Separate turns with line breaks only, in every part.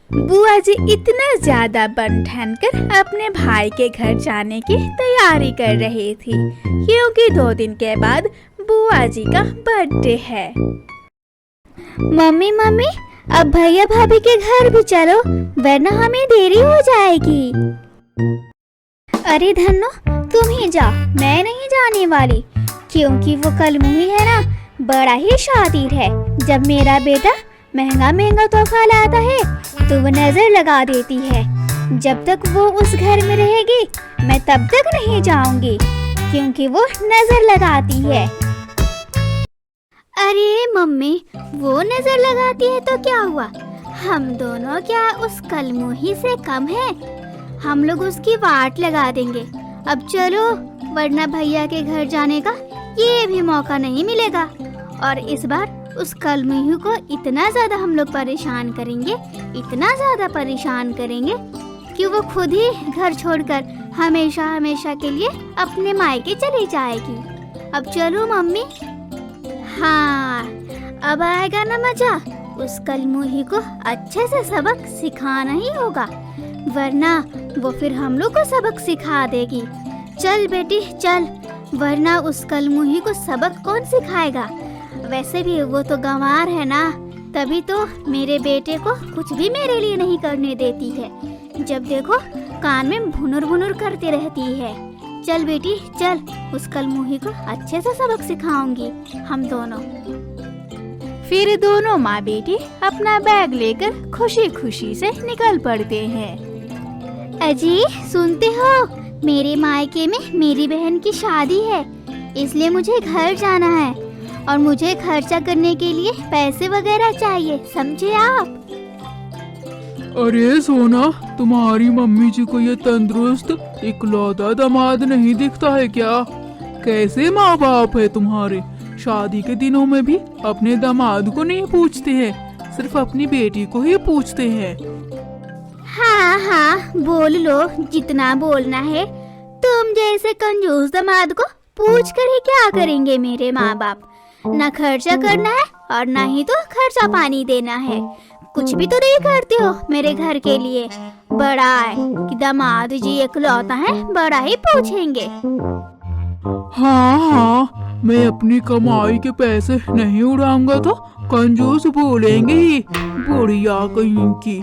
बुआ जी इतना ज्यादा बन ठन कर अपने भाई के घर जाने की तैयारी कर रही थी, क्योंकि 2 दिन के बाद बुआ जी का बर्थडे है।
मम्मी मम्मी, अब भैया भाभी के घर भी चलो, वरना हमें देरी हो जाएगी। अरे धन्नो, तुम ही जाओ, मैं नहीं जाने वाली, क्योंकि वो कलमुही है ना, बड़ा ही शातिर है। जब मेरा बेटा महंगा महंगा तोहफा लाता है तो वो नजर लगा देती है। जब तक वो उस घर में रहेगी मैं तब तक नहीं जाऊंगी, क्योंकि वो नजर लगाती है। अरे मम्मी, वो नजर लगाती है तो क्या हुआ? हम दोनों क्या उस कलमुही से कम हैं? हम लोग उसकी वाट लगा देंगे। अब चलो, वरना भैया के घर जाने का ये भी मौका नहीं मिलेगा। और इस बार उस कलमुही को इतना ज्यादा हम लोग परेशान करेंगे, इतना ज्यादा परेशान करेंगे कि वो खुद ही घर छोड़कर हमेशा हमेशा के लिए अपने मायके चली जाएगी। अब चलो मम्मी। हाँ, अब आएगा ना मजा। उस कलमुही को अच्छे से सबक सिखाना ही होगा, वरना वो फिर हम लोग को सबक सिखा देगी। चल बेटी चल, वरना उस कलमुही को सबक कौन सिखाएगा? वैसे भी वो तो गंवार है ना, तभी तो मेरे बेटे को कुछ भी मेरे लिए नहीं करने देती है। जब देखो कान में भुनुर भुनुर करती रहती है। चल बेटी चल, उस कलमुही को अच्छे से सबक सिखाऊंगी हम दोनों।
फिर दोनों माँ बेटी अपना बैग लेकर खुशी खुशी से निकल पड़ते हैं।
अजी सुनते हो, मेरे मायके में मेरी बहन की शादी है, इसलिए मुझे घर जाना है और मुझे खर्चा करने के लिए पैसे वगैरह चाहिए, समझे आप?
अरे सोना, तुम्हारी मम्मी जी को ये तंदुरुस्त इकलौता दामाद नहीं दिखता है क्या? कैसे माँ बाप है तुम्हारे? शादी के दिनों में भी अपने दामाद को नहीं पूछते हैं, सिर्फ अपनी बेटी को ही पूछते हैं।
हाँ हाँ, बोल लो जितना बोलना है। तुम जैसे कंजूस दामाद को पूछ कर ही क्या करेंगे मेरे माँ बाप? ना खर्चा करना है और ना ही तो खर्चा पानी देना है। कुछ भी तो नहीं करते हो मेरे घर के लिए। बड़ा है कि दामाद जी इकलौता है, बड़ा ही पूछेंगे।
हाँ हाँ, मैं अपनी कमाई के पैसे नहीं उड़ाऊंगा तो कंजूस बोलेंगे ही, बुढ़िया कहीं की।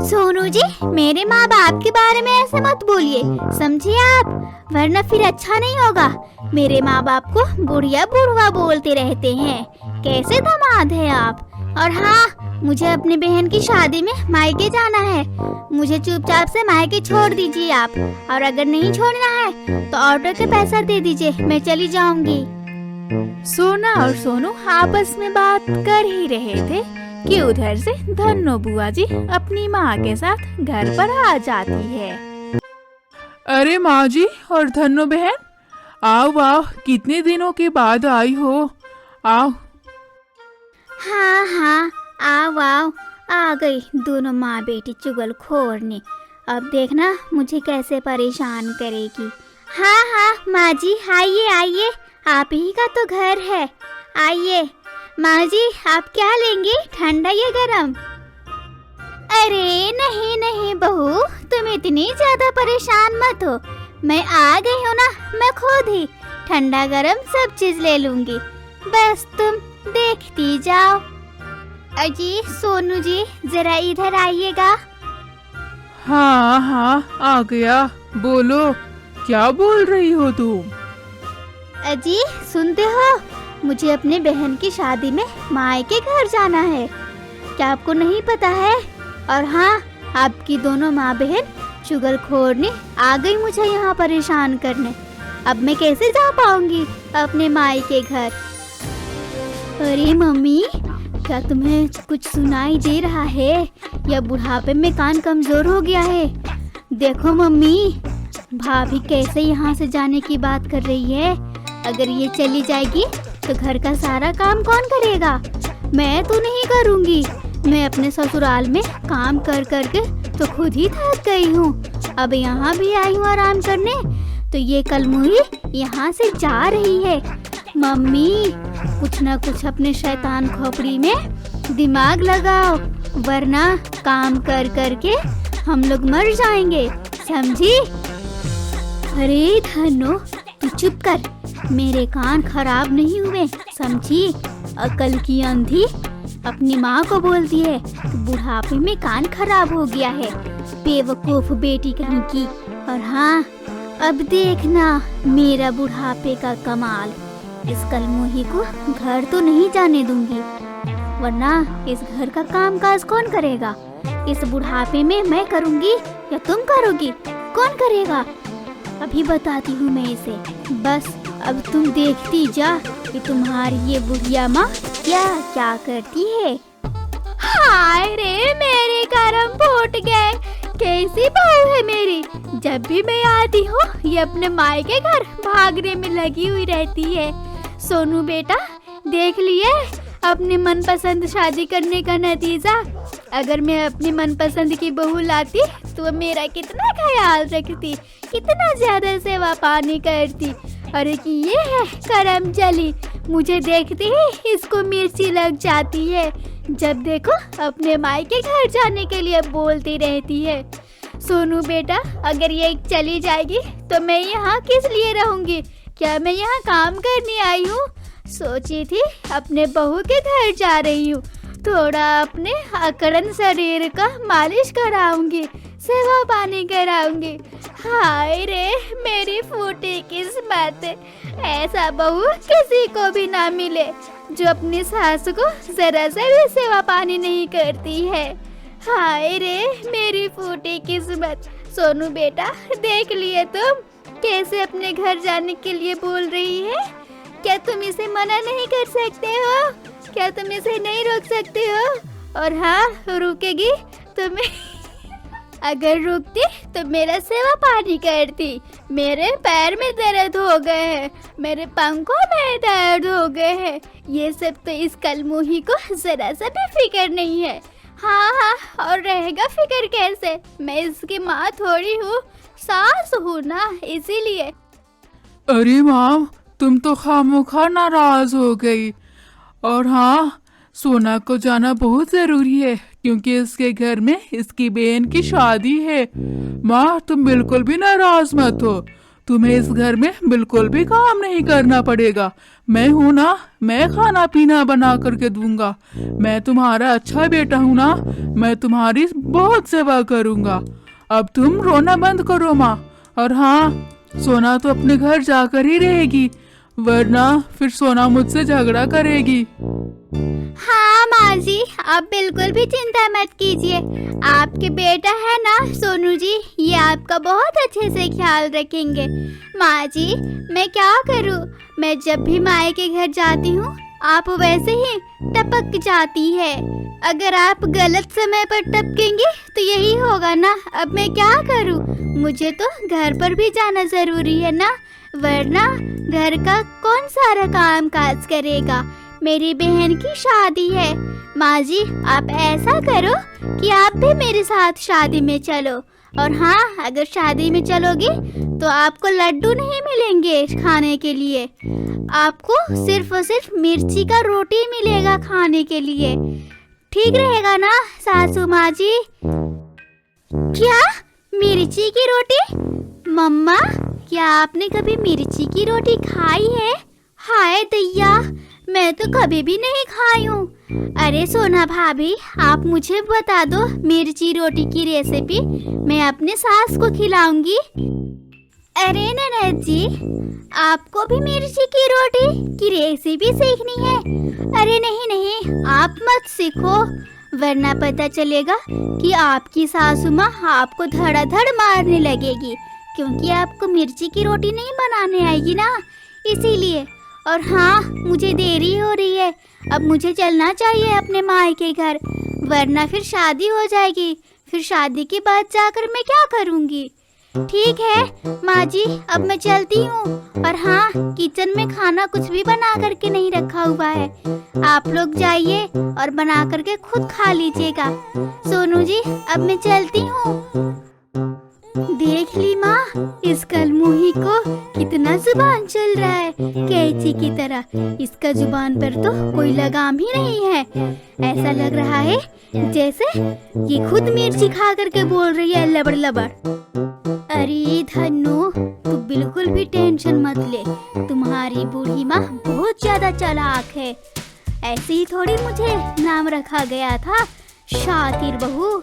सोनू जी, मेरे माँ बाप के बारे में ऐसे मत बोलिए, समझे आप? वरना फिर अच्छा नहीं होगा। मेरे माँ बाप को बुढ़िया बुढ़वा बोलते रहते हैं। कैसे दामाद है आप? और हाँ, मुझे अपनी बहन की शादी में मायके जाना है। मुझे चुपचाप से मायके छोड़ दीजिए आप, और अगर नहीं छोड़ना है तो ऑटो के पैसा दे दीजिए, मैं चली जाऊंगी।
सोना और सोनू आपस में बात कर ही रहे थे कि उधर से धन्नो बुआ जी अपनी माँ के साथ घर पर आ जाती है।
अरे माँ जी और धन्नो बहन, आओ आओ, कितने दिनों के बाद आई हो, आओ।
हाँ हाँ, आओ आओ, आ गई दोनों माँ बेटी चुगलखोरनी। अब देखना मुझे कैसे परेशान करेगी। हाँ हाँ माँ जी, आइए आइए, आप ही का तो घर है, आइए। माँ जी आप क्या लेंगी, ठंडा या गरम? अरे नहीं नहीं बहू, तुम इतनी ज्यादा परेशान मत हो, मैं आ गई हूँ ना, मैं खुद ही ठंडा गरम सब चीज ले लूंगी, बस तुम देखती जाओ। अजी सोनू जी जरा इधर आइएगा।
हाँ हाँ, आ गया, बोलो क्या बोल रही हो तुम?
अजी सुनते हो, मुझे अपने बहन की शादी में मायके घर जाना है, क्या आपको नहीं पता है? और हाँ, आपकी दोनों माँ बहन चुगलखोरनी आ गई मुझे यहाँ परेशान करने। अब मैं कैसे जा पाऊंगी अपने मायके घर? अरे मम्मी, क्या तुम्हें कुछ सुनाई दे रहा है या बुढ़ापे में कान कमजोर हो गया है? देखो मम्मी, भाभी कैसे यहाँ से जाने की बात कर रही है। अगर ये चली जाएगी तो घर का सारा काम कौन करेगा? मैं तो नहीं करूँगी। मैं अपने ससुराल में काम कर कर के तो खुद ही थक गई हूँ। अब यहाँ भी आई हूँ आराम करने, तो ये कलमुही यहाँ से जा रही है। मम्मी कुछ ना कुछ अपने शैतान खोपड़ी में दिमाग लगाओ वरना काम कर कर के हम लोग मर जाएंगे, समझी? अरे धनो, तू चुप कर, मेरे कान खराब नहीं हुए, समझी? अकल की अंधी अपनी माँ को बोलती है कि बुढ़ापे में कान खराब हो गया है, बेवकूफ बेटी कहीं की। और हाँ, अब देखना मेरा बुढ़ापे का कमाल। इस कलमोही को घर तो नहीं जाने दूंगी, वरना इस घर का कामकाज कौन करेगा? इस बुढ़ापे में मैं करूंगी या तुम करोगी? कौन करेगा? अभी बताती हूँ मैं इसे। बस अब तुम देखती जा कि तुम्हारी ये बुढ़िया माँ क्या क्या करती है।
हाय रे, मेरे करम फूट गए। कैसी बहू है मेरी, जब भी मैं आती हूँ ये अपने मायके घर भागने में लगी हुई रहती है। सोनू बेटा, देख लिए अपनी मनपसंद शादी करने का नतीजा। अगर मैं अपनी मनपसंद की बहू लाती तो मेरा कितना ख्याल रखती, कितना ज्यादा सेवा पानी करती। अरे कि ये है करम जली, मुझे देखते ही इसको मिर्ची लग जाती है। जब देखो अपने मायके घर जाने के लिए बोलती रहती है। सोनू बेटा, अगर ये चली जाएगी तो मैं यहाँ किस लिए रहूँगी? क्या मैं यहाँ काम करने आई हूँ? सोची थी अपने बहू के घर जा रही हूँ, थोड़ा अपने अकड़न शरीर का मालिश कराऊंगी, सेवा पानी कराऊंगी। हाय रे, मेरी फूटी किस्मत, ऐसा बहू किसी को भी ना मिले जो अपनी सास को जरा सा भी सेवा पानी नहीं करती है। हाय रे, मेरी फूटी किस्मत। सोनू बेटा, देख लिए तुम कैसे अपने घर जाने के लिए बोल रही है? क्या तुम इसे मना नहीं कर सकते हो? क्या तुम इसे नहीं रोक सकते हो? और हाँ, रुकेगी तो मैं अगर रुकती तो मेरा सेवा पानी करती। मेरे पैर में दर्द हो गए हैं, मेरे पंखों में दर्द हो गए हैं। ये सब तो इस कलमुही को जरा सा भी फिक्र नहीं है। हाँ हाँ, और रहेगा फिक्र कैसे? मैं इसकी माँ थोड़ी हूँ, सास हूँ ना, इसीलिए।
अरे माँ, तुम तो खामोखा नाराज हो गई। और हाँ, सोना को जाना बहुत जरूरी है क्योंकि इसके घर में इसकी बहन की शादी है। माँ, तुम बिल्कुल भी नाराज मत हो, तुम्हें इस घर में बिल्कुल भी काम नहीं करना पड़ेगा। मैं हूँ ना, मैं खाना पीना बना करके दूंगा। मैं तुम्हारा अच्छा बेटा हूँ ना, मैं तुम्हारी बहुत सेवा करूँगा। अब तुम रोना बंद करो माँ। और हाँ, सोना तो अपने घर जाकर ही रहेगी, वरना फिर सोना मुझसे झगड़ा करेगी।
हाँ माँ जी, आप बिल्कुल भी चिंता मत कीजिए। आपके बेटा है ना सोनू जी, ये आपका बहुत अच्छे से ख्याल रखेंगे। माँ जी, मैं क्या करूँ? मैं जब भी माए के घर जाती हूँ आप वैसे ही टपक जाती है। अगर आप गलत समय पर टपकेंगे तो यही होगा ना। अब मैं क्या करूँ? मुझे तो घर पर भी जाना जरूरी है ना, वरना घर का कौन सारा काम काज करेगा? मेरी बहन की शादी है। माँ जी, आप ऐसा करो कि आप भी मेरे साथ शादी में चलो। और हाँ, अगर शादी में चलोगे तो आपको लड्डू नहीं मिलेंगे खाने के लिए, आपको सिर्फ और सिर्फ मिर्ची का रोटी मिलेगा खाने के लिए। ठीक रहेगा ना सासू माँ जी? क्या मिर्ची की रोटी? मम्मा, क्या आपने कभी मिर्ची की रोटी खाई है? हाय दैया, मैं तो कभी भी नहीं खाई हूँ। अरे सोना भाभी, आप मुझे बता दो मिर्ची रोटी की रेसिपी, मैं अपने सास को खिलाऊंगी। अरे ननद जी, आपको भी मिर्ची की रोटी की रेसिपी सीखनी है? अरे नहीं नहीं, आप मत सीखो, वरना पता चलेगा कि आपकी सासू माँ आपको धड़ाधड़ मारने लगेगी, क्योंकि आपको मिर्ची की रोटी नहीं बनाने आएगी ना, इसीलिए। और हाँ, मुझे देरी हो रही है, अब मुझे चलना चाहिए अपने मायके घर, वरना फिर शादी हो जाएगी। फिर शादी के बाद जाकर मैं क्या करूँगी? ठीक है माँ जी, अब मैं चलती हूँ। और हाँ, किचन में खाना कुछ भी बना करके नहीं रखा हुआ है, आप लोग जाइए और बना करके खुद खा लीजिएगा। सोनू जी, अब मैं चलती हूँ। देख ली माँ, इस कलमुही को कितना जुबान चल रहा है कैंची की तरह। इसका जुबान पर तो कोई लगाम ही नहीं है। ऐसा लग रहा है जैसे ये खुद मिर्ची खा करके बोल रही है लबड़ लबड़। अरे धन्नो, तू बिल्कुल भी टेंशन मत ले। तुम्हारी बूढ़ी माँ बहुत ज्यादा चालाक है। ऐसे ही थोड़ी मुझे नाम रखा गया था, शातिर बहू।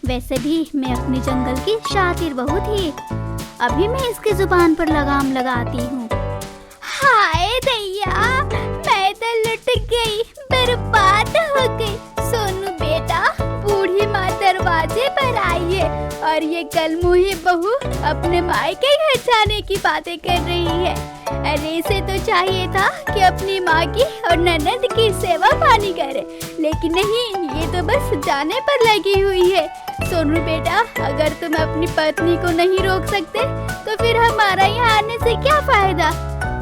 वैसे भी मैं अपने जंगल की शातिर बहू थी। अभी मैं इसके जुबान पर लगाम लगाती हूँ।
हाय दैया, मैं तो लुट गई, बर्बाद हो गई। सोनू बेटा, बूढ़ी माँ दरवाजे पर आई है और ये कलमुही बहू अपने मायके घर जाने की बातें कर रही है। अरे इसे तो चाहिए था कि अपनी माँ की और ननद की सेवा पानी करे, लेकिन नहीं, ये तो बस जाने पर लगी हुई है। सोनू बेटा, अगर तुम अपनी पत्नी को नहीं रोक सकते तो फिर हमारा यहाँ आने से क्या फायदा।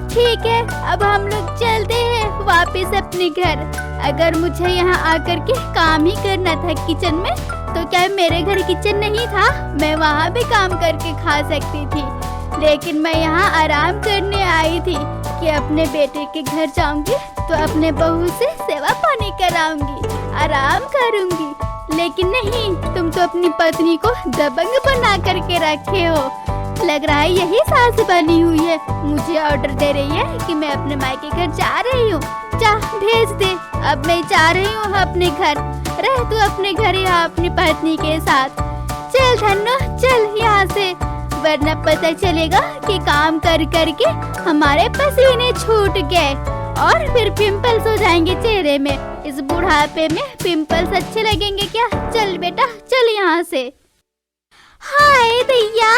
ठीक है, अब हम लोग चलते हैं वापस अपने घर। अगर मुझे यहाँ आकर के काम ही करना था किचन में, तो क्या मेरे घर किचन नहीं था? मैं वहाँ भी काम करके खा सकती थी, लेकिन मैं यहाँ आराम करने आई थी कि अपने बेटे के घर जाऊंगी तो अपने बहू से सेवा पानी कराऊंगी, आराम करूंगी। लेकिन नहीं, तुम तो अपनी पत्नी को दबंग बना करके रखे हो। लग रहा है यही सास बनी हुई है, मुझे ऑर्डर दे रही है कि मैं अपने मायके घर जा रही हूँ। जा, भेज दे। अब मैं जा रही हूँ अपने घर। रह तू अपने घर यहाँ अपनी पत्नी के साथ। चल धन्नो, चल यहाँ से, वरना पता चलेगा कि काम कर करके हमारे पसीने छूट गए और फिर पिंपल्स हो जाएंगे चेहरे में। इस बुढ़ापे में पिंपल्स अच्छे लगेंगे क्या? चल बेटा, चल यहाँ से।
हाय दैया,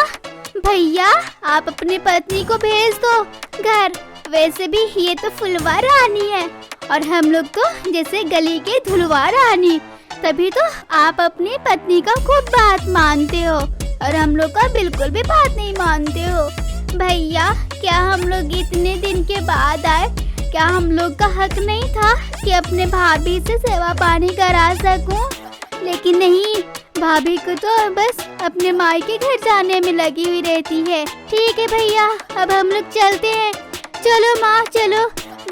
भैया आप अपनी पत्नी को भेज दो घर। वैसे भी ये तो फुलवा रानी है और हम लोग तो जैसे गली के धुलवा रानी। तभी तो आप अपनी पत्नी का खूब बात मानते हो और हम लोग का बिल्कुल भी बात नहीं मानते हो। भैया, क्या हम लोग इतने दिन के बाद आए? क्या हम लोग का हक नहीं था कि अपने भाभी से सेवा पानी करा सकूं? लेकिन नहीं, भाभी को तो बस अपने मायके घर जाने में लगी हुई रहती है। ठीक है भैया, अब हम लोग चलते हैं। चलो माँ, चलो,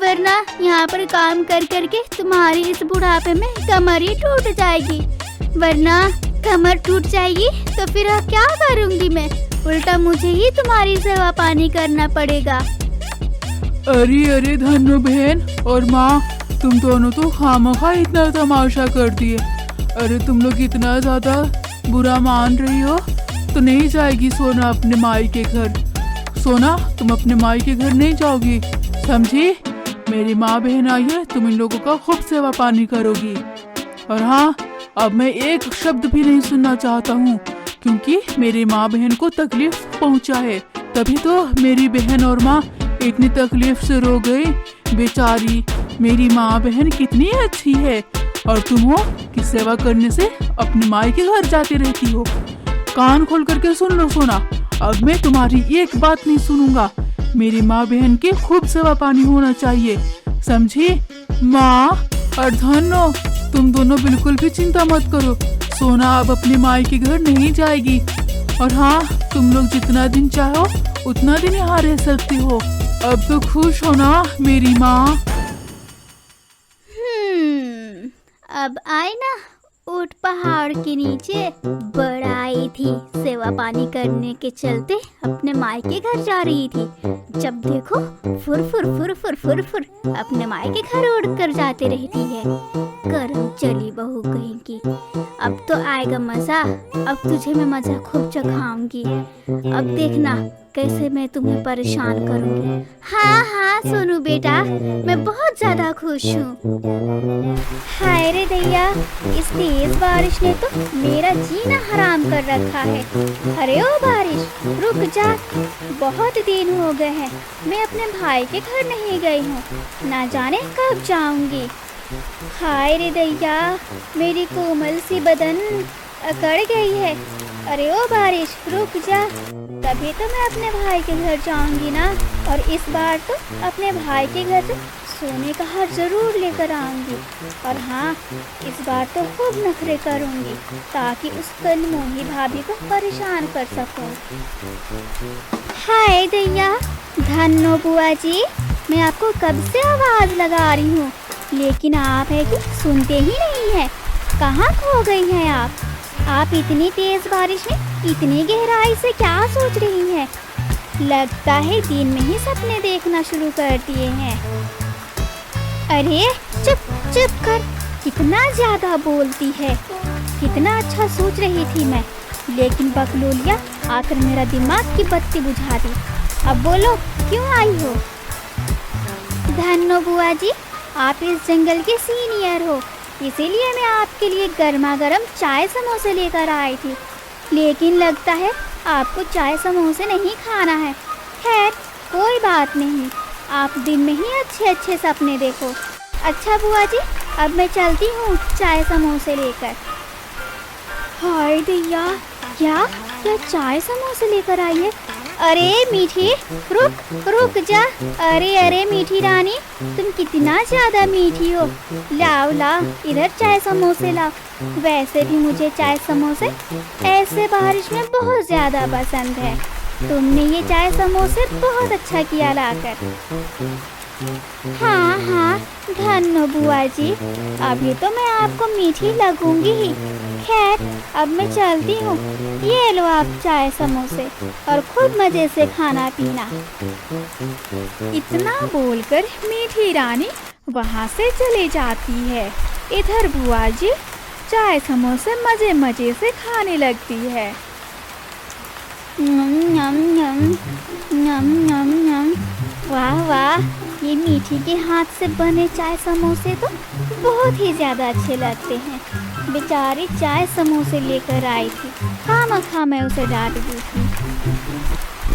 वरना यहाँ पर काम कर करके तुम्हारी इस बुढ़ापे में कमर ही टूट जाएगी। वरना कमर टूट जाएगी तो फिर क्या करूँगी मैं? उल्टा मुझे ही तुम्हारी सेवा पानी करना पड़ेगा।
अरे अरे धन्नो बहन और माँ, तुम दोनों तो खामखा इतना तमाशा कर दिए। अरे तुम लोग इतना ज्यादा बुरा मान रही हो तो नहीं जाएगी सोना अपने माई के घर। सोना, तुम अपने माई के घर नहीं जाओगी, समझी? मेरी माँ बहन आई है, तुम इन लोगों का खूब सेवा पानी करोगी। और हाँ, अब मैं एक शब्द भी नहीं सुनना चाहता हूँ, क्योंकि मेरी माँ बहन को तकलीफ पहुँचा है। तभी तो मेरी बहन और माँ इतनी तकलीफ से रो गई। बेचारी मेरी माँ बहन कितनी अच्छी है और तुम हो कि सेवा करने से अपनी माँ के घर जाती रहती हो। कान खोल करके सुन लो सोना, अब मैं तुम्हारी एक बात नहीं सुनूंगा। मेरी माँ बहन की खूब सेवा पानी होना चाहिए, समझी? माँ और धन्नो, तुम दोनों बिल्कुल भी चिंता मत करो। सोना अब अपनी माँ के घर नहीं जाएगी। और हाँ, तुम लोग जितना दिन चाहो उतना दिन यहाँ रह सकती हो। अब तो खुश हो ना मेरी माँ?
अब आए ना, ऊंट पहाड़ के नीचे बड़ा आई थी। सेवा पानी करने के चलते अपने मायके घर जा रही थी। जब देखो फुर फुर फुर फुर फुर फुर अपने मायके घर उड़ कर जाती रहती है। करम चली बहू कहीं की। अब तो आएगा मजा, अब तुझे मैं मजा खूब चखाऊंगी। अब देखना कैसे मैं तुम्हें परेशान करूंगी। हाँ हाँ सोनू बेटा, मैं बहुत ज्यादा खुश हूँ। हाय रे दैया, इस तेज बारिश ने तो मेरा जीना हराम कर रखा है। अरे ओ बारिश, रुक जा। बहुत दिन हो गए हैं मैं अपने भाई के घर नहीं गई हूँ, ना जाने कब जाऊंगी। हाय रे दैया, मेरी कोमल सी बदन अकड़ गई है। अरे ओ बारिश, रुक जा। तभी तो मैं अपने भाई के घर जाऊंगी ना, और इस बार तो अपने भाई के घर सोने का हार जरूर लेकर आऊंगी। और हाँ, इस बार तो खूब नखरे करूंगी ताकि उस कलमोही भाभी को परेशान कर सकूं। हाय दैया, धन्नो बुआ जी, मैं आपको कब से आवाज लगा रही हूँ, लेकिन आप है कि सुनते ही नहीं है। कहाँ खो गई हैं आप इतनी तेज बारिश में इतनी गहराई से क्या सोच रही हैं? लगता है दिन में ही सपने देखना शुरू कर दिए हैं। अरे चुप चुप कर, कितना ज्यादा बोलती है। कितना अच्छा सोच रही थी मैं, लेकिन बकलोलिया आकर मेरा दिमाग की बत्ती बुझा दी। अब बोलो, क्यों आई हो? धन्नो बुआ जी, आप इस जंगल के सीनियर हो, इसीलिए मैं आपके लिए गर्मा गर्म चाय समोसे लेकर आई थी। लेकिन लगता है आपको चाय समोसे नहीं खाना है। खैर कोई बात नहीं, आप दिन में ही अच्छे अच्छे सपने देखो। अच्छा बुआ जी, अब मैं चलती हूँ चाय समोसे लेकर। हाय दैया, क्या चाय समोसे लेकर आई है? अरे मीठी, रुक जा। अरे मीठी रानी, तुम कितना ज्यादा मीठी हो। लाओ इधर चाय समोसे लाओ। वैसे भी मुझे चाय समोसे ऐसे बारिश में बहुत ज्यादा पसंद है। तुमने ये चाय समोसे बहुत अच्छा किया लाकर। हाँ, धन्नो बुआ जी, अभी तो मैं आपको मीठी लगूंगी ही। खैर अब मैं चलती हूँ, ये लो आप चाय समोसे और खूब मजे से खाना पीना।
इतना बोलकर मीठी रानी वहाँ से चली जाती है। इधर बुआ जी चाय समोसे मजे मजे से खाने लगती है।
नम नम। वाह, ये मीठी के हाथ से बने चाय समोसे तो बहुत ही ज़्यादा अच्छे लगते हैं। बेचारी चाय समोसे लेकर आई थी, खामखा मैं उसे डांट दी थी।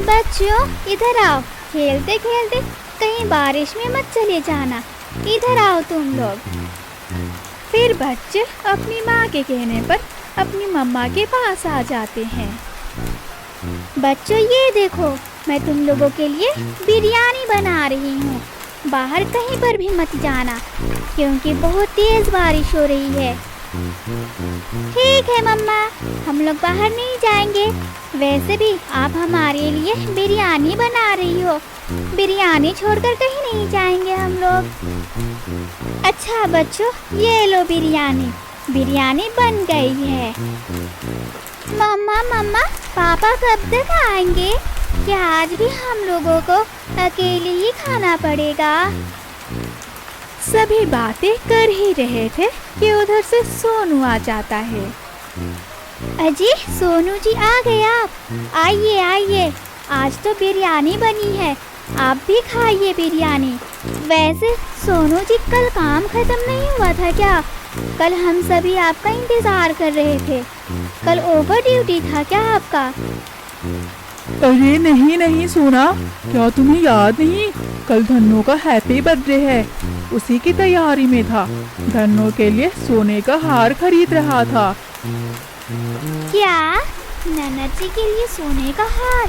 बच्चों इधर आओ, खेलते खेलते कहीं बारिश में मत चले जाना। इधर आओ तुम लोग।
फिर बच्चे अपनी माँ के कहने पर अपनी मम्मा के पास आ जाते हैं।
बच्चों ये देखो, मैं तुम लोगों के लिए बिरयानी बना रही हूँ। बाहर कहीं पर भी मत जाना, क्योंकि बहुत तेज बारिश हो रही है। ठीक है मम्मा, हम लोग बाहर नहीं जाएंगे। वैसे भी आप हमारे लिए बिरयानी बना रही हो, बिरयानी छोड़कर कहीं नहीं जाएंगे हम लोग। अच्छा बच्चों, ये लो बिरयानी बन गई है। मम्मा, पापा कब तक आएंगे? क्या आज भी हम लोगों को अकेले ही खाना पड़ेगा?
सभी बातें कर ही रहे थे कि उधर से सोनू आ जाता है।
अजी सोनू जी आ गए आप। आइए, आज तो बिरयानी बनी है, आप भी खाइए बिरयानी। वैसे सोनू जी, कल काम खत्म नहीं हुआ था क्या? कल हम सभी आपका इंतजार कर रहे थे। कल ओवर ड्यूटी था क्या आपका?
अरे नहीं सोना, क्या तुम्हें याद नहीं? कल धन्नो का हैप्पी बर्थडे है, उसी की तैयारी में था। धन्नो के लिए सोने का हार खरीद रहा था।
क्या? ननद जी के लिए सोने का हार?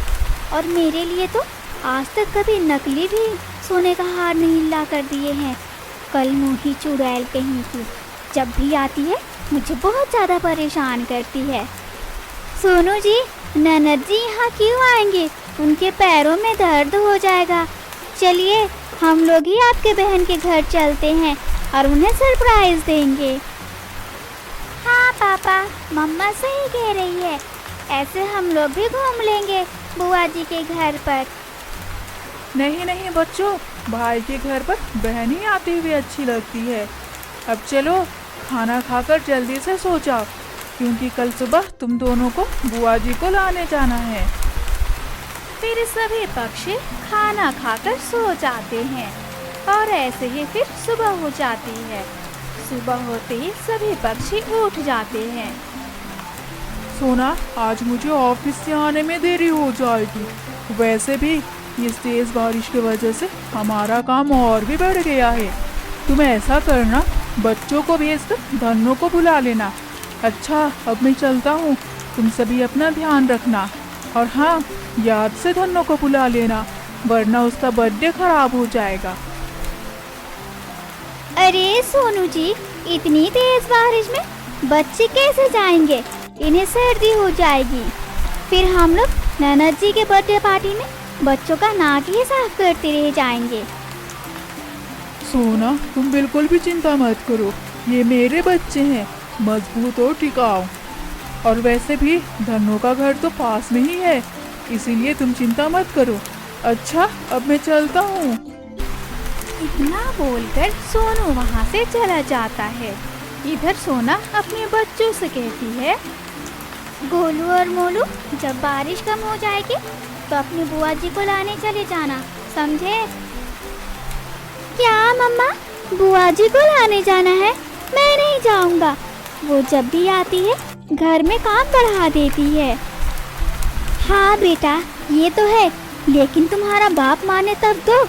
और मेरे लिए तो आज तक कभी नकली भी सोने का हार नहीं ला कर दिए हैं। कल मोही चुड़ैल कहीं की जब भी आती है मुझे बहुत ज़्यादा परेशान करती है। सोनू जी, ननद जी यहाँ क्यों आएंगे? उनके पैरों में दर्द हो जाएगा। चलिए हम लोग ही आपके बहन के घर चलते हैं और उन्हें सरप्राइज देंगे। हाँ पापा, मम्मा सही कह रही है, ऐसे हम लोग भी घूम लेंगे बुआ जी के घर पर।
नहीं बच्चों, भाई के घर पर बहन ही आती हुई अच्छी लगती है। अब चलो खाना खाकर जल्दी से सो जाओ, क्योंकि कल सुबह तुम दोनों को बुआ जी को लाने जाना है।
फिर सभी पक्षी खाना खाकर सो जाते हैं और ऐसे ही फिर सुबह हो जाती है। सुबह होते ही सभी पक्षी उठ जाते हैं।
सोना, आज मुझे ऑफिस से आने में देरी हो जाएगी। वैसे भी इस तेज बारिश की वजह से हमारा काम और भी बढ़ गया है। तुम ऐसा करना, बच्चों को भेजकर धन्नो को बुला लेना। अच्छा, अब मैं चलता हूँ, तुम सभी अपना ध्यान रखना। और हाँ, याद से धन्नो को बुला लेना, वरना उसका बर्थडे खराब हो जाएगा।
अरे सोनू जी, इतनी तेज बारिश में बच्चे कैसे जाएंगे? इन्हें सर्दी हो जाएगी। फिर हम लोग ननद जी के बर्थडे पार्टी में बच्चों का नाक ही साफ करते रह जाएंगे।
सोना, तुम बिल्कुल भी चिंता मत करो, ये मेरे बच्चे हैं, मजबूत और टिकाऊ। और वैसे भी धन्नो का घर तो पास में ही है, इसीलिए तुम चिंता मत करो। अच्छा, अब मैं चलता हूँ।
इतना बोलकर सोनू वहाँ से चला जाता है। इधर सोना अपने बच्चों से कहती है,
गोलू और मोलू, जब बारिश कम हो जाएगी तो अपनी बुआ जी को लाने चले जाना, समझे? क्या मम्मा, बुआ जी को लाने जाना है? मैं नहीं जाऊंगा। वो जब भी आती है घर में काम बढ़ा देती है। हाँ बेटा, ये तो है, लेकिन तुम्हारा बाप माने तब तो।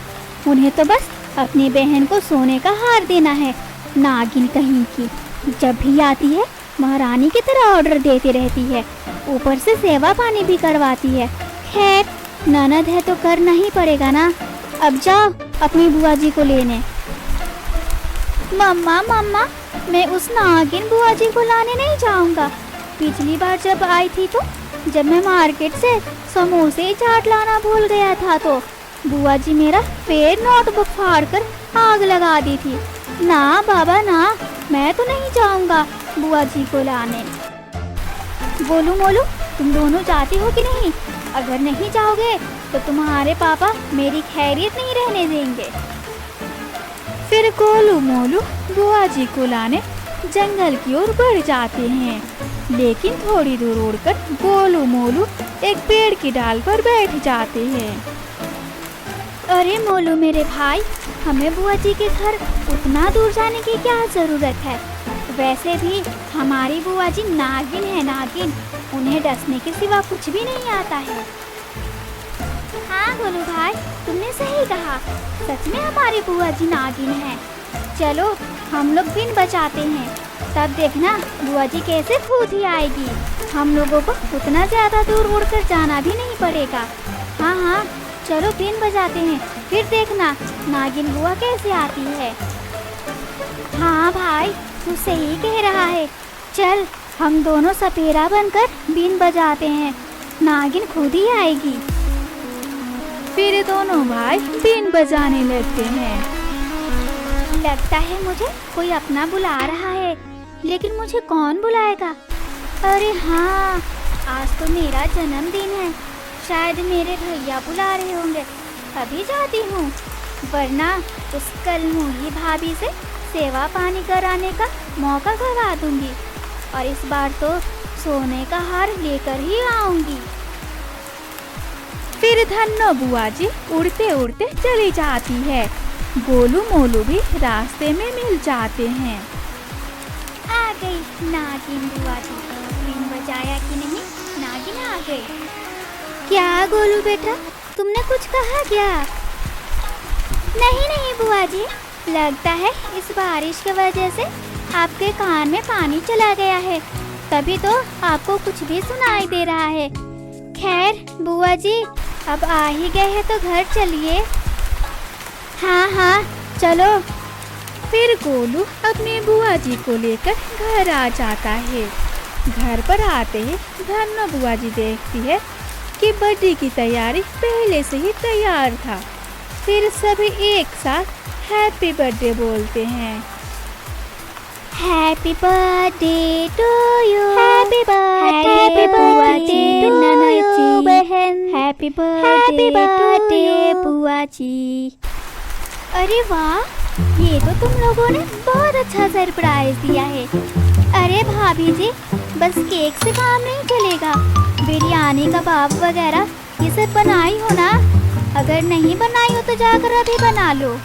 उन्हें तो बस अपनी बहन को सोने का हार देना है। नागिन कहीं की, जब भी आती है महारानी की तरह ऑर्डर देती रहती है, ऊपर से सेवा पानी भी करवाती है। खैर, ननद है तो करना ही पड़ेगा ना। अब जाओ अपनी बुआ जी को लेने। मम्मा मम्मा, मैं उस नागिन बुआ जी को लाने नहीं जाऊंगा। पिछली बार जब आई थी तो जब मैं मार्केट से समोसे चाट लाना भूल गया था तो बुआ जी मेरा फिर नोटबुक फाड़ कर आग लगा दी थी। ना बाबा ना, मैं तो नहीं जाऊंगा बुआ जी को लाने। गोलू मोलू, तुम दोनों जाती हो कि नहीं? अगर नहीं जाओगे तो तुम्हारे पापा मेरी खैरियत नहीं रहने देंगे।
फिर गोलू मोलू बुआ जी को लाने जंगल की ओर बढ़ जाते हैं। लेकिन थोड़ी दूर उड़कर गोलू मोलू एक पेड़ की डाल पर बैठ जाते हैं।
अरे मोलू मेरे भाई, हमें बुआ जी के घर उतना दूर जाने की क्या जरूरत है? वैसे भी हमारी बुआ जी नागिन है, नागिन। उन्हें डसने के सिवा कुछ भी नहीं आता है। हाँ गोलू भाई, तुमने सही कहा, सच में हमारी बुआ जी नागिन है। चलो हम लोग बिन बचाते हैं, तब देखना बुआ जी कैसे खुद ही आएगी। हम लोगों को उतना ज्यादा दूर उड़कर जाना भी नहीं पड़ेगा। हाँ हाँ, चलो बिन बजाते हैं, फिर देखना नागिन बुआ कैसे आती है। हाँ भाई, तू सही कह रहा है। चल हम दोनों सपेरा बनकर बीन बजाते हैं, नागिन खुद ही आएगी।
फिर दोनों भाई बीन बजाने लगते हैं।
लगता है मुझे कोई अपना बुला रहा है, लेकिन मुझे कौन बुलाएगा? अरे हाँ, आज तो मेरा जन्मदिन है, शायद मेरे भैया बुला रहे होंगे। अभी जाती हूँ, वरना उस कलमुही भाभी से सेवा पानी कराने का मौका गवा दूंगी। और इस बार तो सोने का हार लेकर ही आऊंगी।
फिर धन्नो बुआ जी उड़ते उड़ते चली जाती है। गोलू मोलू भी रास्ते में मिल जाते हैं।
आ गई नागिन बुआ जी, बीन बजाया कि नहीं? नागिन आ गई। क्या गोलू बेटा, तुमने कुछ कहा क्या? नहीं नहीं बुआ जी, लगता है इस बारिश की वजह से आपके कान में पानी चला गया है, तभी तो आपको कुछ भी सुनाई दे रहा है। खैर बुआ जी, अब आ ही गए हैं तो घर चलिए। हाँ हाँ चलो।
फिर गोलू अपनी बुआ जी को लेकर घर आ जाता है। घर पर आते ही धन्नो बुआ जी देखती है कि बर्थडे की तैयारी पहले से ही तैयार था। फिर सभी एक साथ हैप्पी बर्थडे बोलते हैं।
Happy birthday to you, happy birthday बुआ जी, ननद जी बहन, हैप्पी बर्थडे बुआ जी। अरे वाह, ये तो तुम लोगों ने बहुत अच्छा सरप्राइज दिया है। अरे भाभी जी, बस केक से काम नहीं चलेगा, बिरयानी कबाब वगैरह ये सब बनाई हो ना? अगर नहीं बनाई हो तो जाकर अभी बना लो।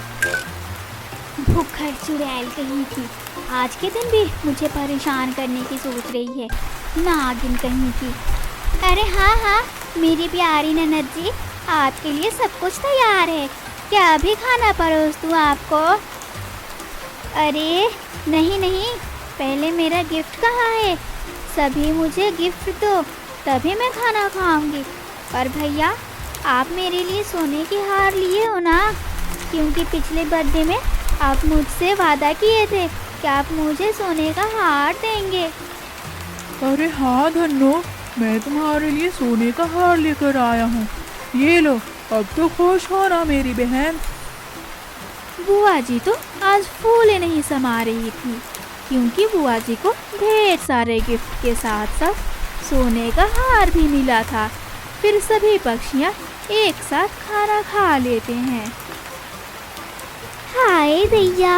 भूखड़ चुड़ैल कहीं की, आज के दिन भी मुझे परेशान करने की सोच रही है, नागिन कहीं की। अरे हाँ हाँ मेरी प्यारी ननद जी, आपके लिए सब कुछ तैयार है, क्या अभी खाना परोस दूँ आपको? अरे नहीं नहीं, पहले मेरा गिफ्ट कहाँ है? सभी मुझे गिफ्ट दो, तभी मैं खाना खाऊंगी। और भैया, आप मेरे लिए सोने की हार लिए हो ना? क्योंकि पिछले बर्थडे में आप मुझसे वादा किए थे कि आप मुझे सोने का हार देंगे।
अरे हाँ धन्नो, मैं तुम्हारे लिए सोने का हार लेकर आया हूँ। ये लो, अब तो खुश हो ना मेरी बहन।
बुआ जी तो आज फूले नहीं समा रही थी, क्योंकि बुआ जी को ढेर सारे गिफ्ट के साथ साथ सोने का हार भी मिला था। फिर सभी पक्षियाँ एक साथ खाना खा लेते हैं।
हाय भैया,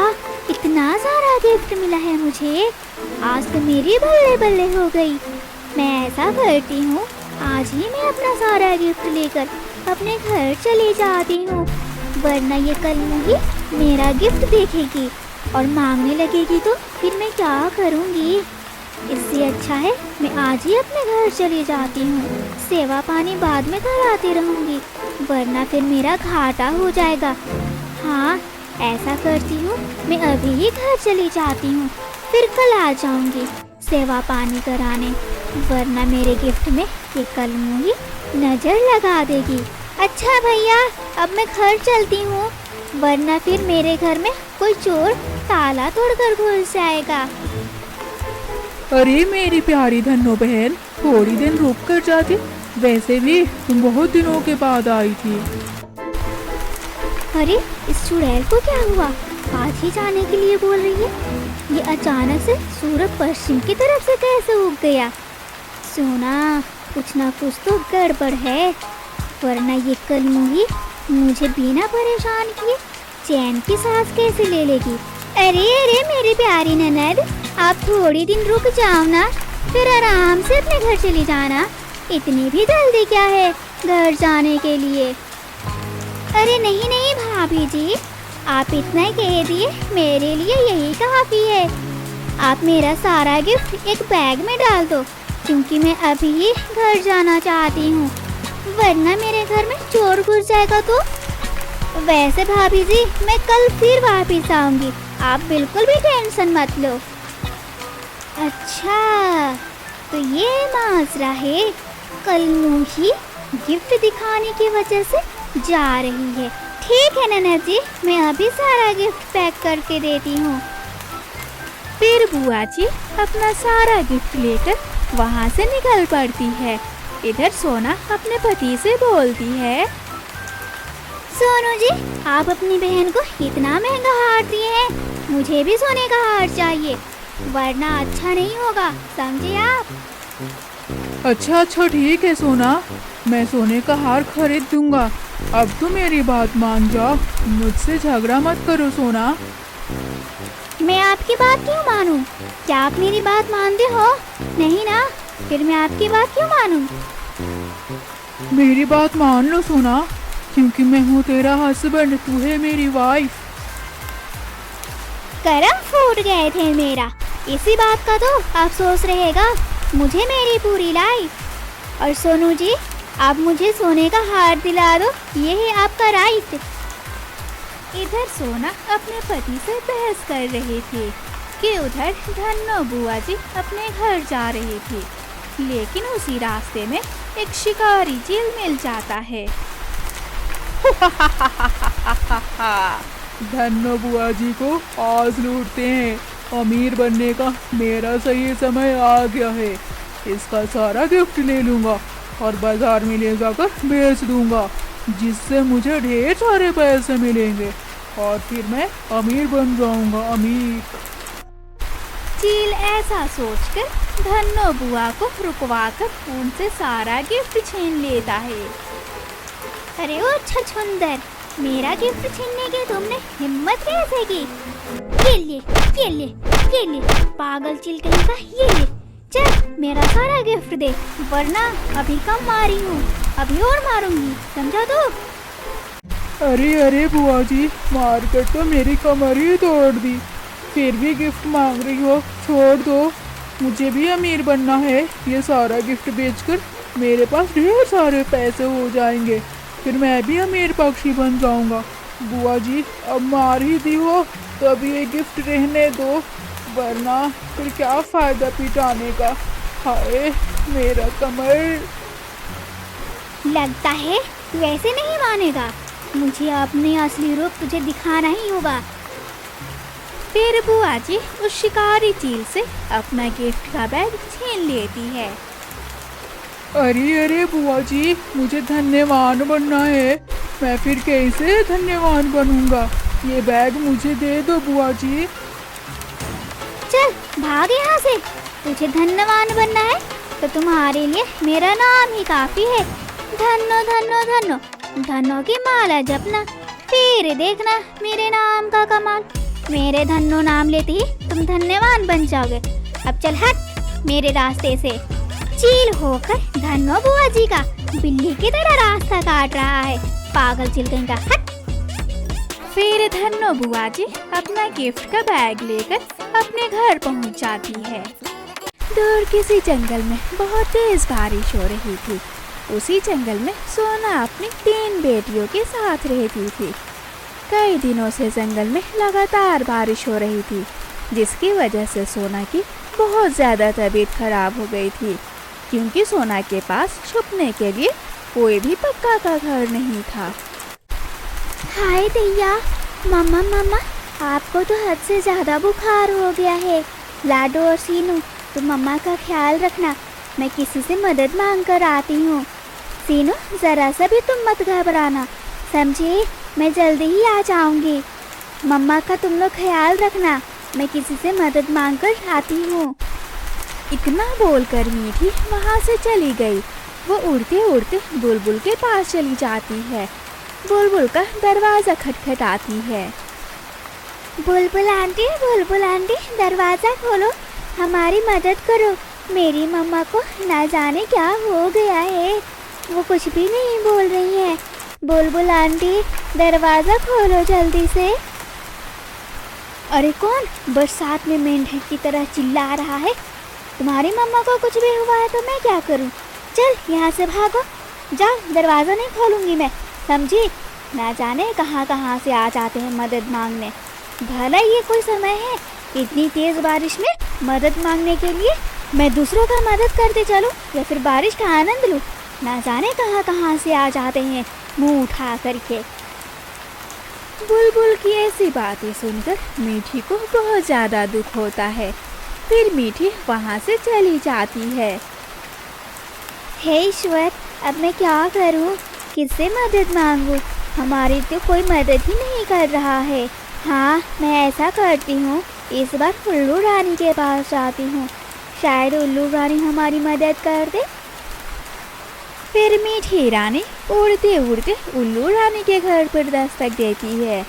इतना सारा गिफ्ट मिला है मुझे, आज तो मेरी बल्ले बल्ले हो गई। मैं ऐसा करती हूँ, आज ही मैं अपना सारा गिफ्ट लेकर अपने घर चली जाती हूँ, वरना ये कल ही मेरा गिफ्ट देखेगी और मांगने लगेगी तो फिर मैं क्या करूँगी। इससे अच्छा है मैं आज ही अपने घर चली जाती हूँ, सेवा पानी बाद में कराती रहूँगी, वरना फिर मेरा घाटा हो जाएगा। हाँ, ऐसा करती हूँ, मैं अभी ही घर चली जाती हूँ, फिर कल आ जाऊँगी सेवा पानी कराने, वरना मेरे गिफ्ट में ये कलमू ही नज़र लगा देगी। अच्छा भैया, अब मैं घर चलती हूँ, वरना फिर मेरे घर में कोई चोर ताला तोड़कर घुस जाएगा।
अरे मेरी प्यारी धन्नो बहन, थोड़ी दिन रुक कर जाती, वैसे भी तुम बहुत दिनों के बाद आई थी।
अरे इस चुड़ैल को क्या हुआ, आज ही जाने के लिए बोल रही है। ये अचानक से सूरज पश्चिम की तरफ से कैसे उग गया। सोना, कुछ ना कुछ तो गड़बड़ है, वरना ये कलमू ही मुझे बिना परेशान किए चैन की सांस कैसे ले लेगी। अरे अरे मेरी प्यारी ननद, आप थोड़ी दिन रुक जाओ ना, फिर आराम से अपने घर चली जाना। इतनी भी जल्दी क्या है घर जाने के लिए। अरे नहीं नहीं भाभी जी, आप इतना ही कह दिए, मेरे लिए यही काफ़ी है। आप मेरा सारा गिफ्ट एक बैग में डाल दो, क्योंकि मैं अभी ही घर जाना चाहती हूँ, वरना मेरे घर में चोर घुस जाएगा तो। वैसे भाभी जी, मैं कल फिर वापस आऊँगी, आप बिल्कुल भी टेंशन मत लो। अच्छा, तो ये माजरा है, कलमू ही गिफ्ट दिखाने की वजह से जा रही है। ठीक है ननद जी, मैं अभी सारा गिफ्ट पैक करके देती हूँ।
फिर बुआ जी अपना सारा गिफ्ट लेकर वहाँ से निकल पड़ती है। इधर सोना अपने पति से बोलती है,
सोनू जी, आप अपनी बहन को इतना महंगा हार दिए हैं, मुझे भी सोने का हार चाहिए, वरना अच्छा नहीं होगा, समझे आप।
अच्छा अच्छा ठीक है सोना, मैं सोने का हार खरीद दूंगा। अब तो मेरी बात मान जाओ, मुझसे झगड़ा मत करो सोना।
मैं आपकी बात क्यों मानूं? क्या आप मेरी बात मानते हो? नहीं ना, फिर मैं आपकी बात क्यों मानूं?
मेरी बात मान लो सोना, क्योंकि मैं हूँ तेरा हस्बैंड, तू है मेरी वाइफ।
करम फूट गए थे मेरा, इसी बात का तो अफसोस रहेगा मुझे मेरी पूरी लाइफ। और सोनू जी, आप मुझे सोने का हार दिला दो, ये है आपका राइट।
इधर सोना अपने पति से बहस कर रही थी कि उधर धन्नो बुआ जी अपने घर जा रही थी, लेकिन उसी रास्ते में एक शिकारी चील मिल जाता है।
धन्नो बुआ जी को आज लूटते हैं, अमीर बनने का मेरा सही समय आ गया है। इसका सारा गिफ्ट ले लूँगा और बाजार में ले जाकर बेच दूँगा, जिससे मुझे ढेर सारे पैसे मिलेंगे और फिर मैं अमीर बन जाऊँगा, अमीर।
चील ऐसा सोचकर धन्नो बुआ को रुकवाकर उनसे सारा गिफ्ट छीन लेता है।
अरे ओ छछुंदर, मेरा गिफ्ट छीनने की तुमने हिम्मत कैसे की? ये ले, पागल चिल कहीं का, ये ले, चल मेरा सारा गिफ्ट दे, वरना अभी कम मारी हूँ, अभी और मारूंगी, समझा तू?
अरे अरे बुआ जी, मारकर तो मेरी कमर ही तोड़ दी, फिर भी गिफ्ट मांग रही हो, छोड़ दो। मुझे भी अमीर बनना है, ये सारा गिफ्ट बेचकर मेरे पास ढेर सारे पैसे हो जाएंगे, फिर मैं भी अमीर पक्षी बन जाऊंगा। बुआ जी, अब मार ही दी हो तो अब ये गिफ्ट रहने दो, वरना फिर क्या फायदा पिटाने का। हाय मेरा कमर।
लगता है तू ऐसे नहीं मानेगा, मुझे अपने असली रूप तुझे दिखाना ही होगा।
फिर बुआ जी उस शिकारी चील से अपना गिफ्ट का बैग छीन लेती है।
अरे बुआ जी, मुझे धन्यवान बनना है। मैं फिर कैसे धन्यवान बनूंगा? ये बैग मुझे दे दो बुआ जी।
चल भाग यहाँ से। तुझे धन्यवान बनना है तो तुम्हारे लिए मेरा नाम ही काफी है। धन्नो धन्नो धन्नो धन्नो की माला जपना, फिर देखना मेरे नाम का कमाल। मेरे धन्नो नाम लेते ही तुम धन्यवान बन जाओगे। अब चल हट मेरे रास्ते से। चील होकर धन्नो बुआ जी का बिल्ली की तरह रास्ता काट रहा है। पागल चील कहीं का, हट।
फिर धन्नो बुआ जी अपना गिफ्ट का बैग लेकर अपने घर पहुंच जाती है। दूर किसी जंगल में बहुत तेज बारिश हो रही थी। उसी जंगल में सोना अपनी 3 बेटियों के साथ रहती थी। कई दिनों से जंगल में लगातार बारिश हो रही थी, जिसकी वजह से सोना की बहुत ज़्यादा तबीयत खराब हो गई थी, क्योंकि सोना के पास छुपने के लिए कोई भी पक्का का घर नहीं था।
हाय दैया, मम्मा मम्मा आपको तो हद से ज़्यादा बुखार हो गया है। लाडो और सीनू, तुम मम्मा का ख्याल रखना। मैं किसी से मदद मांग कर आती हूँ। सीनू, ज़रा सा भी तुम मत घबराना, समझे? मैं जल्दी ही आ जाऊँगी। मम्मा का तुम लोग ख्याल रखना। मैं किसी से मदद मांग कर आती हूँ।
इतना बोलकर मीठी वहाँ से चली गई। वो उड़ते उड़ते बुलबुल के पास चली जाती है। बुलबुल का दरवाज़ा खटखटाती है।
बुलबुल आंटी दरवाज़ा खोलो, हमारी मदद करो। मेरी मम्मा को ना जाने क्या हो गया है, वो कुछ भी नहीं बोल रही है। बुलबुल आंटी दरवाज़ा खोलो जल्दी से। अरे कौन बरसात में मेंढक की तरह चिल्ला रहा है? तुम्हारी मम्मा को कुछ भी हुआ है तो मैं क्या करूं? चल यहाँ से भागो। जाओ, दरवाज़ा नहीं खोलूंगी मैं, समझी? ना जाने कहाँ कहाँ से आ जाते हैं मदद मांगने। भला ये कोई समय है इतनी तेज़ बारिश में मदद मांगने के लिए? मैं दूसरों का मदद करते चलूं या फिर बारिश का आनंद लूं? ना जाने कहाँ कहाँ से आ जाते हैं मुंह उठा करके।
बुलबुल की ऐसी बातें सुनकर मीठी को बहुत ज़्यादा दुख होता है। फिर मीठी वहाँ से चली जाती है।
हे ईश्वर, अब मैं क्या करूं? किससे मदद मांगूं? हमारी तो कोई मदद ही नहीं कर रहा है। हाँ, मैं ऐसा करती हूँ, इस बार उल्लू रानी के पास जाती हूँ, शायद उल्लू रानी हमारी मदद कर दे।
फिर मीठी रानी उड़ते उड़ते उल्लू रानी के घर पर दस्तक देती है।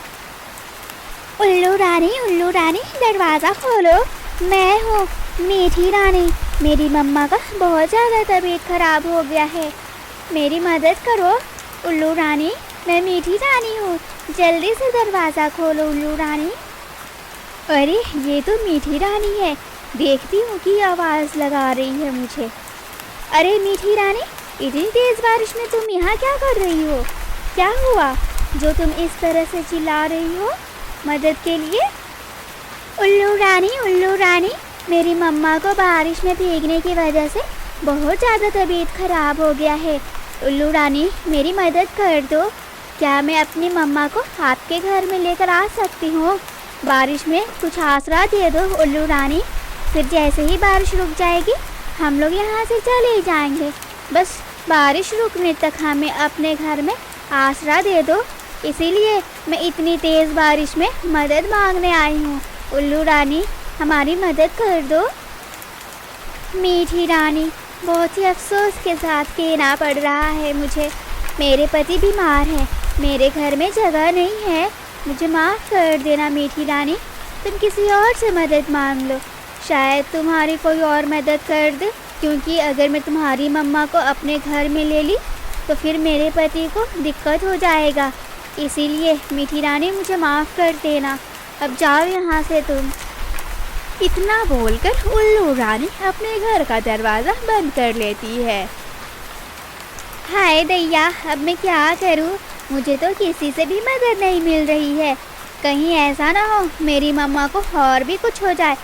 उल्लू रानी दरवाज़ा खोलो। मैं हूँ मीठी रानी। मेरी मम्मा का बहुत ज़्यादा तबीयत खराब हो गया है, मेरी मदद करो उल्लू रानी। मैं मीठी रानी हूँ, जल्दी से दरवाज़ा खोलो उल्लू रानी। अरे ये तो मीठी रानी है, देखती हूँ कि आवाज़ लगा रही है मुझे। अरे मीठी रानी, इतनी तेज़ बारिश में तुम यहाँ क्या कर रही हो? क्या हुआ जो तुम इस तरह से चिल्ला रही हो मदद के लिए? उल्लू रानी, मेरी मम्मा को बारिश में भीगने की वजह से बहुत ज़्यादा तबीयत खराब हो गया है। उल्लू रानी, मेरी मदद कर दो। क्या मैं अपनी मम्मा को आपके घर में लेकर आ सकती हूँ? बारिश में कुछ आसरा दे दो उल्लू रानी। फिर जैसे ही बारिश रुक जाएगी हम लोग यहाँ से चले जाएंगे। बस बारिश रुकने तक हमें अपने घर में आसरा दे दो, इसीलिए मैं इतनी तेज़ बारिश में मदद मांगने आई हूँ। उल्लू रानी, हमारी मदद कर दो। मीठी रानी, बहुत ही अफसोस के साथ कहना पड़ रहा है मुझे, मेरे पति बीमार हैं, मेरे घर में जगह नहीं है, मुझे माफ़ कर देना मीठी रानी। तुम किसी और से मदद मांग लो, शायद तुम्हारी कोई और मदद कर दे, क्योंकि अगर मैं तुम्हारी मम्मा को अपने घर में ले ली तो फिर मेरे पति को दिक्कत हो जाएगा। इसीलिए मीठी रानी मुझे माफ़ कर देना, अब जाओ यहाँ से तुम।
इतना बोलकर उल्लू रानी अपने घर का दरवाज़ा बंद कर लेती है।
हाय दैया, अब मैं क्या करूँ? मुझे तो किसी से भी मदद नहीं मिल रही है। कहीं ऐसा ना हो मेरी मम्मा को और भी कुछ हो जाए।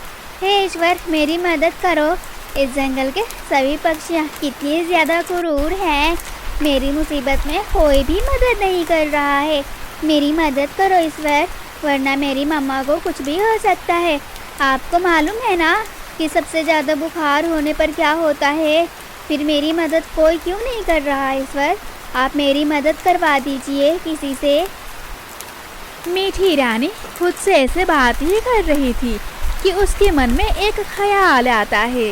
हे ईश्वर, मेरी मदद करो। इस जंगल के सभी पक्षियाँ कितनी ज़्यादा क्रूर हैं, मेरी मुसीबत में कोई भी मदद नहीं कर रहा है। मेरी मदद करो ईश्वर, वरना मेरी मम्मा को कुछ भी हो सकता है। आपको मालूम है ना कि सबसे ज़्यादा बुखार होने पर क्या होता है। फिर मेरी मदद कोई क्यों नहीं कर रहा ईश्वर, आप मेरी मदद करवा दीजिए किसी से।
मीठी रानी खुद से ऐसे बात ही कर रही थी कि उसके मन में एक ख्याल आता है।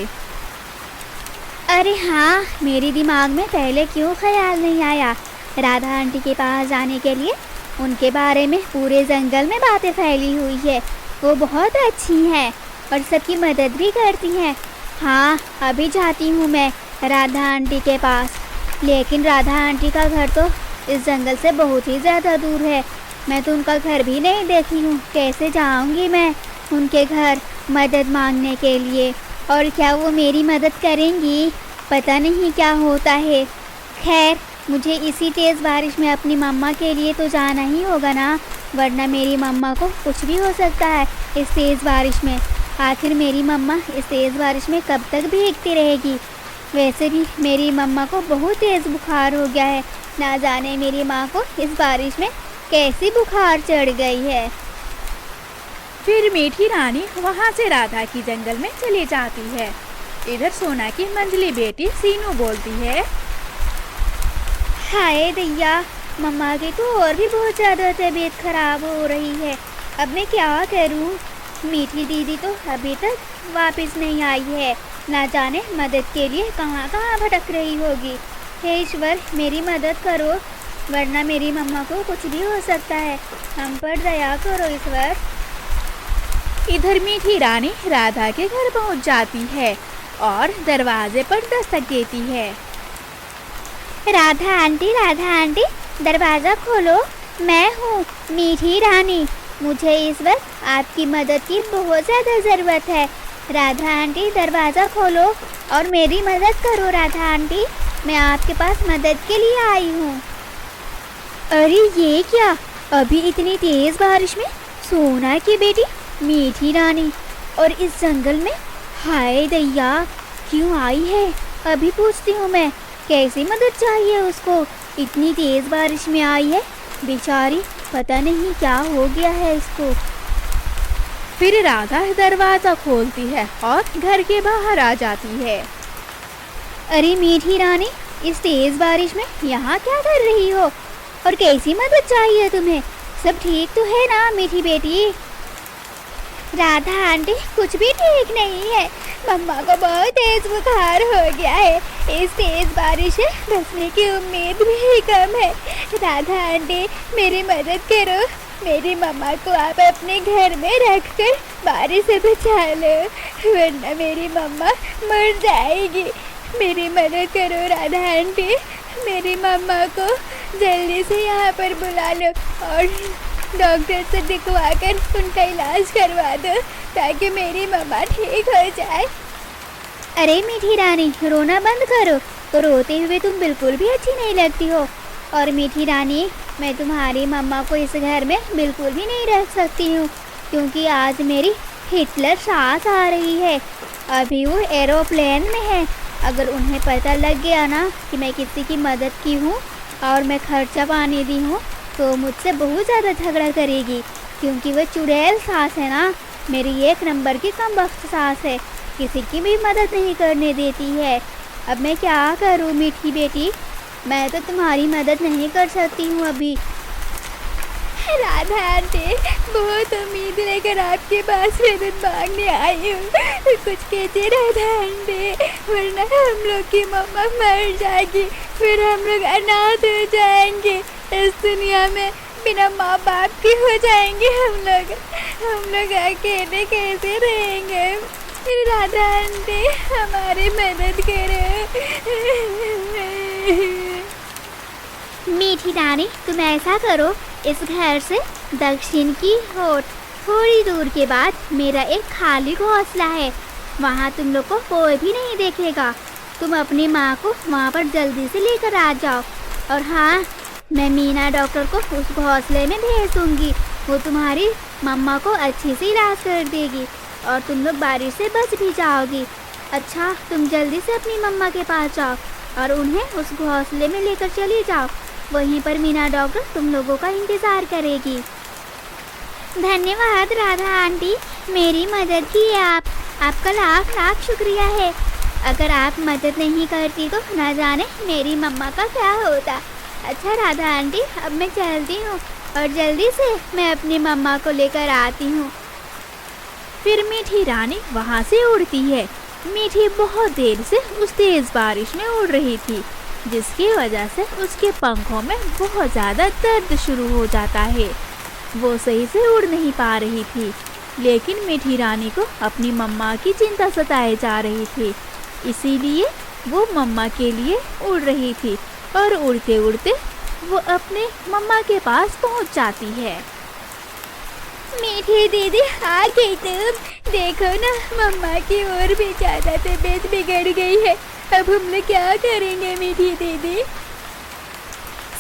अरे हाँ, मेरे दिमाग में पहले क्यों ख्याल नहीं आया राधा आंटी के पास जाने के लिए। उनके बारे में पूरे जंगल में बातें फैली हुई है, वो बहुत अच्छी हैं और सबकी मदद भी करती हैं। हाँ, अभी जाती हूँ मैं राधा आंटी के पास। लेकिन राधा आंटी का घर तो इस जंगल से बहुत ही ज़्यादा दूर है, मैं तो उनका घर भी नहीं देखी हूँ। कैसे जाऊँगी मैं उनके घर मदद मांगने के लिए, और क्या वो मेरी मदद करेंगी, पता नहीं क्या होता है। खैर, मुझे इसी तेज़ बारिश में अपनी मम्मा के लिए तो जाना ही होगा ना, वरना मेरी मम्मा को कुछ भी हो सकता है इस तेज़ बारिश में। आखिर मेरी मम्मा इस तेज़ बारिश में कब तक भीगती रहेगी। वैसे भी मेरी मम्मा को बहुत तेज़ बुखार हो गया है, ना जाने मेरी माँ को इस बारिश में कैसी बुखार चढ़ गई है।
फिर मीठी रानी वहाँ से राधा की जंगल में चली जाती है। इधर सोना की मंझली बेटी सीनू बोलती है,
हाय दैया, मम्मा की तो और भी बहुत ज़्यादा तबीयत खराब हो रही है। अब मैं क्या करूं? मीठी दीदी तो अभी तक वापस नहीं आई है, ना जाने मदद के लिए कहाँ कहाँ भटक रही होगी। हे ईश्वर, मेरी मदद करो, वरना मेरी मम्मा को कुछ भी हो सकता है। हम पर दया करो ईश्वर।
इधर मीठी रानी राधा के घर पहुँच जाती है और दरवाजे पर दस्तक देती है।
राधा आंटी, दरवाज़ा खोलो, मैं हूँ मीठी रानी। मुझे इस वक्त आपकी मदद की बहुत ज़्यादा ज़रूरत है। राधा आंटी, दरवाज़ा खोलो और मेरी मदद करो। राधा आंटी, मैं आपके पास मदद के लिए आई हूँ। अरे ये क्या, अभी इतनी तेज़ बारिश में सोना की बेटी मीठी रानी और इस जंगल में, हाय दैया, क्यों आई है? अभी पूछती हूँ मैं, कैसी मदद चाहिए उसको। इतनी तेज़ बारिश में आई है बेचारी, पता नहीं क्या हो गया है इसको।
फिर राधा दरवाज़ा खोलती है और घर के बाहर आ जाती है।
अरे मीठी रानी, इस तेज़ बारिश में यहाँ क्या कर रही हो और कैसी मदद चाहिए तुम्हें? सब ठीक तो है ना मीठी बेटी? राधा आंटी, कुछ भी ठीक नहीं है, मम्मा को बहुत तेज बुखार हो गया है। इस तेज बारिश से बचने की उम्मीद भी कम है। राधा आंटी, मेरी मदद करो, मेरी मम्मा को आप अपने घर में रखकर बारिश से बचा लो, वरना मेरी मम्मा मर जाएगी। मेरी मदद करो राधा आंटी, मेरी मम्मा को जल्दी से यहाँ पर बुला लो और डॉक्टर से दिखवा कर उनका इलाज करवा दो, ताकि मेरी मम्मा ठीक हो जाए। अरे मीठी रानी, रोना बंद करो, तो रोते हुए तुम बिल्कुल भी अच्छी नहीं लगती हो। और मीठी रानी, मैं तुम्हारी मम्मा को इस घर में बिल्कुल भी नहीं रख सकती हूँ, क्योंकि आज मेरी हिटलर सास आ रही है। अभी वो एरोप्लेन में है। अगर उन्हें पता लग गया ना कि मैं किसी की मदद की हूँ और मैं खर्चा पानी दी हूँ, तो मुझसे बहुत ज़्यादा झगड़ा करेगी, क्योंकि वो चुड़ैल सास है ना, मेरी एक नंबर की कमबख्त सास है, किसी की भी मदद नहीं करने देती है। अब मैं क्या करूँ मीठी बेटी, मैं तो तुम्हारी मदद नहीं कर सकती हूँ अभी। राधा आंटी, बहुत उम्मीद लेकर आपके पास मदद मांगने आई हूँ, कुछ कीजिए राधा आंटी, वरना हम लोग की मम्मा मर जाएगी, फिर हम लोग अनाथ हो जाएंगे। इस दुनिया में बिना माँ बाप के हो जाएंगे हम लोग अकेले कैसे रहेंगे। राधा आंटी, हमारी मदद करो। मीठी रानी, तुम ऐसा करो, इस घर से दक्षिण की ओर थोड़ी दूर के बाद मेरा एक खाली घोंसला है, वहाँ तुम लोग को कोई भी नहीं देखेगा। तुम अपनी माँ को वहाँ पर जल्दी से लेकर आ जाओ। और हाँ, मैं मीना डॉक्टर को उस घोंसले में भेज दूँगी, वो तुम्हारी मम्मा को अच्छे से इलाज कर देगी और तुम लोग बारिश से बच भी जाओगी। अच्छा, तुम जल्दी से अपनी मम्मा के पास जाओ और उन्हें उस घोंसले में लेकर चली जाओ, वहीं पर मीना डॉक्टर तुम लोगों का इंतज़ार करेगी। धन्यवाद राधा आंटी, मेरी मदद की है आपका लाख लाख शुक्रिया है। अगर आप मदद नहीं करती तो ना जाने मेरी मम्मा का क्या होता। अच्छा राधा आंटी, अब मैं चलती हूँ और जल्दी से मैं अपनी मम्मा को लेकर आती हूँ।
फिर मीठी रानी वहाँ से उड़ती है। मीठी बहुत देर से उस तेज बारिश में उड़ रही थी, जिसकी वजह से उसके पंखों में बहुत ज़्यादा दर्द शुरू हो जाता है। वो सही से उड़ नहीं पा रही थी, लेकिन मीठी रानी को अपनी मम्मा की चिंता सताए जा रही थी, इसीलिए वो मम्मा के लिए उड़ रही थी और उड़ते उड़ते वो अपने मम्मा के पास पहुंच जाती है।
मीठी दीदी आ गई तुम, देखो ना मम्मा की और भी ज़्यादा तबीयत बिगड़ गई है। अब हम लोग क्या करेंगे मीठी दीदी?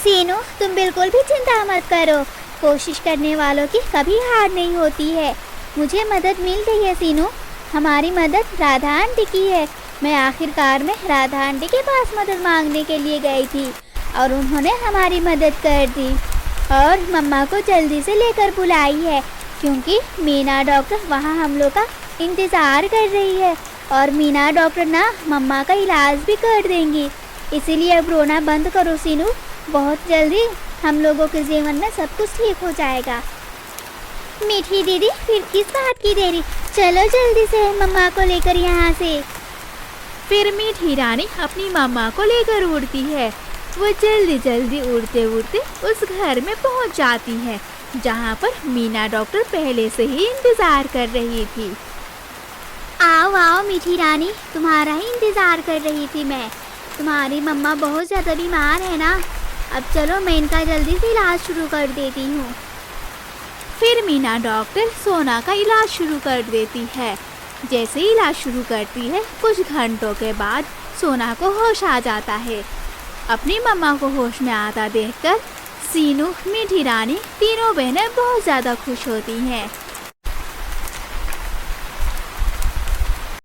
सीनू, तुम बिल्कुल भी चिंता मत करो, कोशिश करने वालों की कभी हार नहीं होती है। मुझे मदद मिल गई है सीनू, हमारी मदद राधा आंटी की है। मैं आखिरकार में राधा आंटी के पास मदद मांगने के लिए गई थी और उन्होंने हमारी मदद कर दी और मम्मा को जल्दी से लेकर बुलाई है, क्योंकि मीना डॉक्टर वहाँ हम लोग का इंतज़ार कर रही है और मीना डॉक्टर ना मम्मा का इलाज भी कर देंगी। इसीलिए अब रोना बंद करो सीनू, बहुत जल्दी हम लोगों के जीवन में सब कुछ ठीक हो जाएगा। मीठी दीदी, फिर किस बात की देरी, चलो जल्दी से मम्मा को लेकर यहाँ से।
फिर मीठी रानी अपनी मम्मा को लेकर उड़ती है। वो जल्दी जल्दी उड़ते उड़ते उस घर में पहुँच जाती है, जहाँ पर मीना डॉक्टर पहले से ही इंतज़ार कर रही थी।
आओ आओ मीठी रानी, तुम्हारा ही इंतज़ार कर रही थी मैं। तुम्हारी मम्मा बहुत ज़्यादा बीमार है ना, अब चलो मैं इनका जल्दी से इलाज शुरू कर देती हूँ।
फिर मीना डॉक्टर सोना का इलाज शुरू कर देती है। जैसे ही इलाज शुरू करती है, कुछ घंटों के बाद सोना को होश आ जाता है। अपनी मम्मा को होश में आता देखकर सीनू, मीठी रानी तीनों बहनें बहुत ज़्यादा खुश होती हैं।